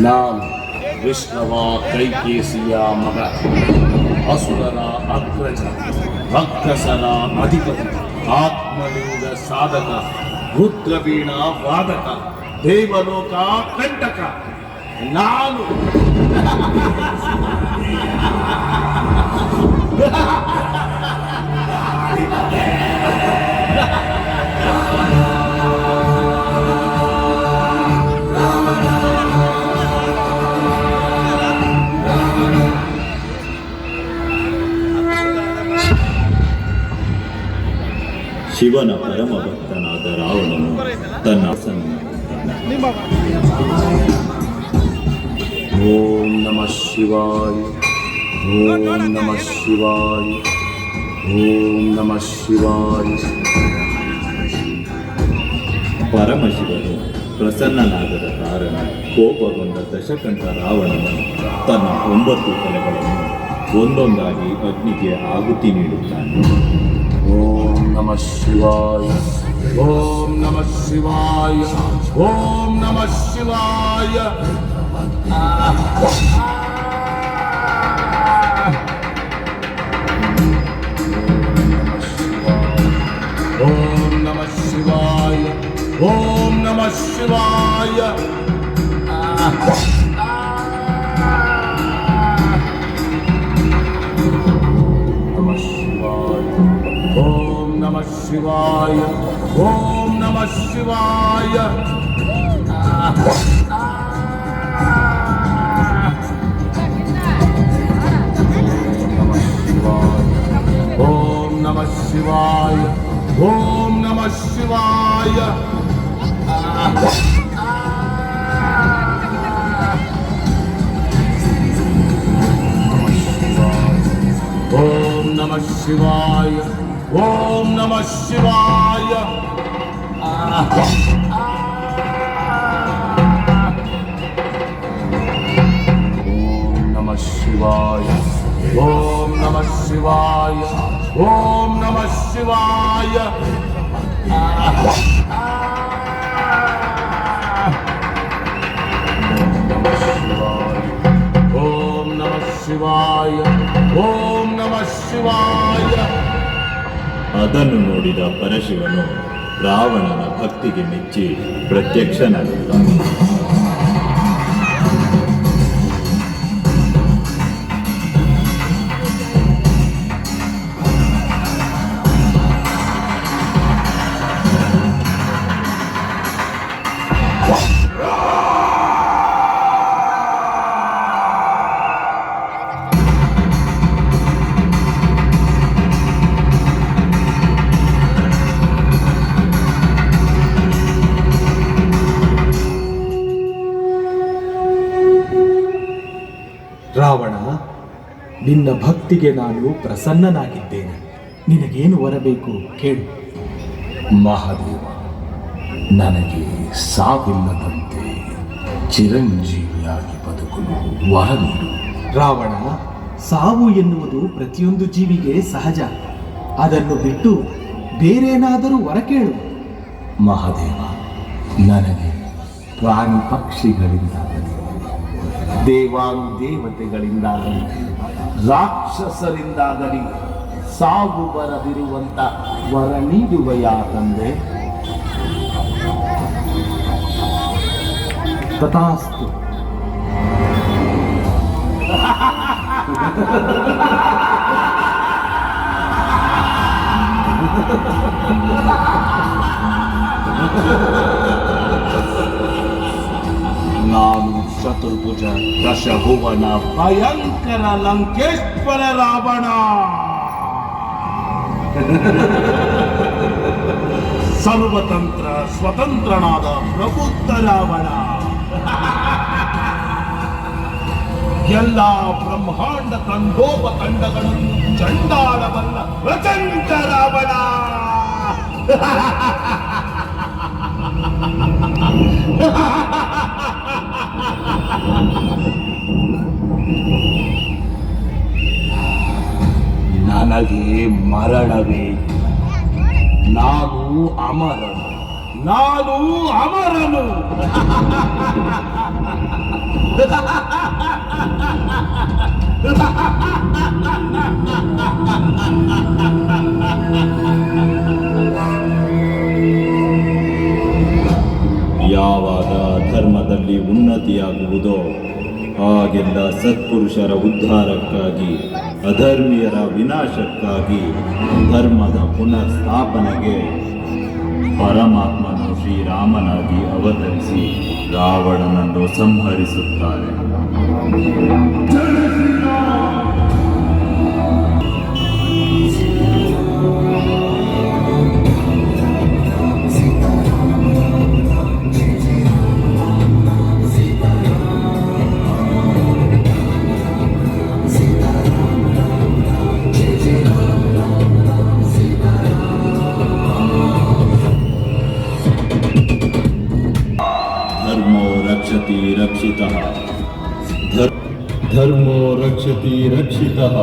ನಾನು ವಿಷ್ಣುವ ಕೈಕೇಸಿಯ ಮಗ, ಅಸುರರ ಅಗ್ರಜ, ರಕ್ಕಸರ ಅಧಿಪತಿ, ಆತ್ಮಲಿಂಗ ಸಾಧಕ, ರುದ್ರವೀಣ ವಾದಕ, ದೇವಲೋಕ ಕಂಟಕ ನಾನು. ಶಿವನ ಪರಮ ಭಕ್ತನಾದ ರಾವಣನು ತನ್ನ ಓಂ ನಮಃ ಶಿವಾಯ, ಓಂ ನಮಃ ಶಿವಾಯ, ಓಂ ನಮಃ ಶಿವಾಯ. ಪರಮಶಿವನು ಪ್ರಸನ್ನನಾಗದ ಕಾರಣ ಕೋಪಗೊಂಡ ದಶಕಂಠ ರಾವಣನು ತನ್ನ 9 ತಲೆಗಳನ್ನು ಒಂದೊಂದಾಗಿ ಅಗ್ನಿಗೆ ಆಹುತಿ ನೀಡುತ್ತಾನೆ. ಓಂ ನಮಃ ಶಿವಾಯ, ಓಂ ನಮಃ ಶಿವಾಯ, ಓಂ ನಮಃ ಶಿವಾಯ. ಓಂ ನಮಃ ಶಿವಾಯ, ಓಂ ನಮಃ ಶಿವಾಯ. ಓಂ ನಮಃ ಶಿವಾಯ, ಓಂ ನಮಃ ಶಿವಾಯ. ಓಂ ನಮಃ ಶಿವಾಯ, ಓಂ ನಮಃ ಶಿವಾಯ. ಓಂ ನಮಃ ಶಿವಾಯ, ಓಂ ನಮಃ ಶಿವಾಯ. ಓಂ ನಮಃ ಶಿವಾಯ, ಓಂ ನಮಃ ಶಿವಾಯ, ಓಂ ನಮಃ ಶಿವಾಯ. ಓಂ ನಮಃ ಶಿವಾಯ, ಓಂ ನಮಃ ಶಿವಾಯ. ಅದನ್ನು ನೋಡಿದ ಪರಶಿವನು ರಾವಣನ ಭಕ್ತಿಗೆ ಮೆಚ್ಚಿ ಪ್ರತ್ಯಕ್ಷನಾಗುತ್ತಾನೆ. ರಾವಣ, ನಿನ್ನ ಭಕ್ತಿಗೆ ನಾನು ಪ್ರಸನ್ನನಾಗಿದ್ದೇನೆ. ನಿನಗೇನು ವರಬೇಕು ಕೇಳು. ಮಹಾದೇವ, ನನಗೆ ಸಾವಿಲ್ಲದಂತೆ ಚಿರಂಜೀವಿಯಾಗಿ ಬದುಕಲು ವರ ನೀಡು. ರಾವಣ, ಸಾವು ಎನ್ನುವುದು ಪ್ರತಿಯೊಂದು ಜೀವಿಗೆ ಸಹಜ. ಅದನ್ನು ಬಿಟ್ಟು ಬೇರೇನಾದರೂ ವರ ಕೇಳು. ಮಹಾದೇವ, ನನಗೆ ಪ್ರಾಣಿ ಪಕ್ಷಿಗಳಿಂದಾಗಲಿ, ದೇವಾನುದೇವತೆಗಳಿಂದಾಗಲಿ, ರಾಕ್ಷಸರಿಂದಾಗಲಿ ಸಾವು ಬರದಿರುವಂತ ವರ ನೀಡುವೆಯಾ ತಂದೆ? ತಥಾಸ್ತು. ನಾನು ಚತುರ್ಭುಜ ದಶಭುವನ ಭಯಂಕರ ಲಂಕೇಶ್ವರ ರಾವಣ, ಸರ್ವತಂತ್ರ ಸ್ವತಂತ್ರನಾದ ಪ್ರಬುದ್ಧ ರಾವಣ, ಎಲ್ಲ ಬ್ರಹ್ಮಾಂಡ ತಂಡೋಪತಂಡಗಳನ್ನು ಚಂಡಾಡಬಲ್ಲ ಪ್ರಚಂಡ ರಾವಣ. ನನಗೆ ಮರಣವೇ, ನಾನು ಅಮರ, ನಾನು ಅಮರನು. ಯಾವಾಗ ಧರ್ಮದಲ್ಲಿ ಉನ್ನತಿಯಾಗುವುದೋ ಆಗೆಲ್ಲ ಸತ್ಪುರುಷರ ಉದ್ಧಾರಕ್ಕಾಗಿ, ಅಧರ್ಮೀಯರ ವಿನಾಶಕ್ಕಾಗಿ, ಧರ್ಮದ ಪುನರ್ ಸ್ಥಾಪನೆಗೆ ಪರಮಾತ್ಮನು ಶ್ರೀರಾಮನಾಗಿ ಅವತರಿಸಿ ರಾವಣನನ್ನು ಸಂಹರಿಸುತ್ತಾರೆ. ಧರ್ಮೋ ರಕ್ಷತಿ ರಕ್ಷಿತಃ. ಧರ್ಮೋ ರಕ್ಷತಿ ರಕ್ಷಿತಃ.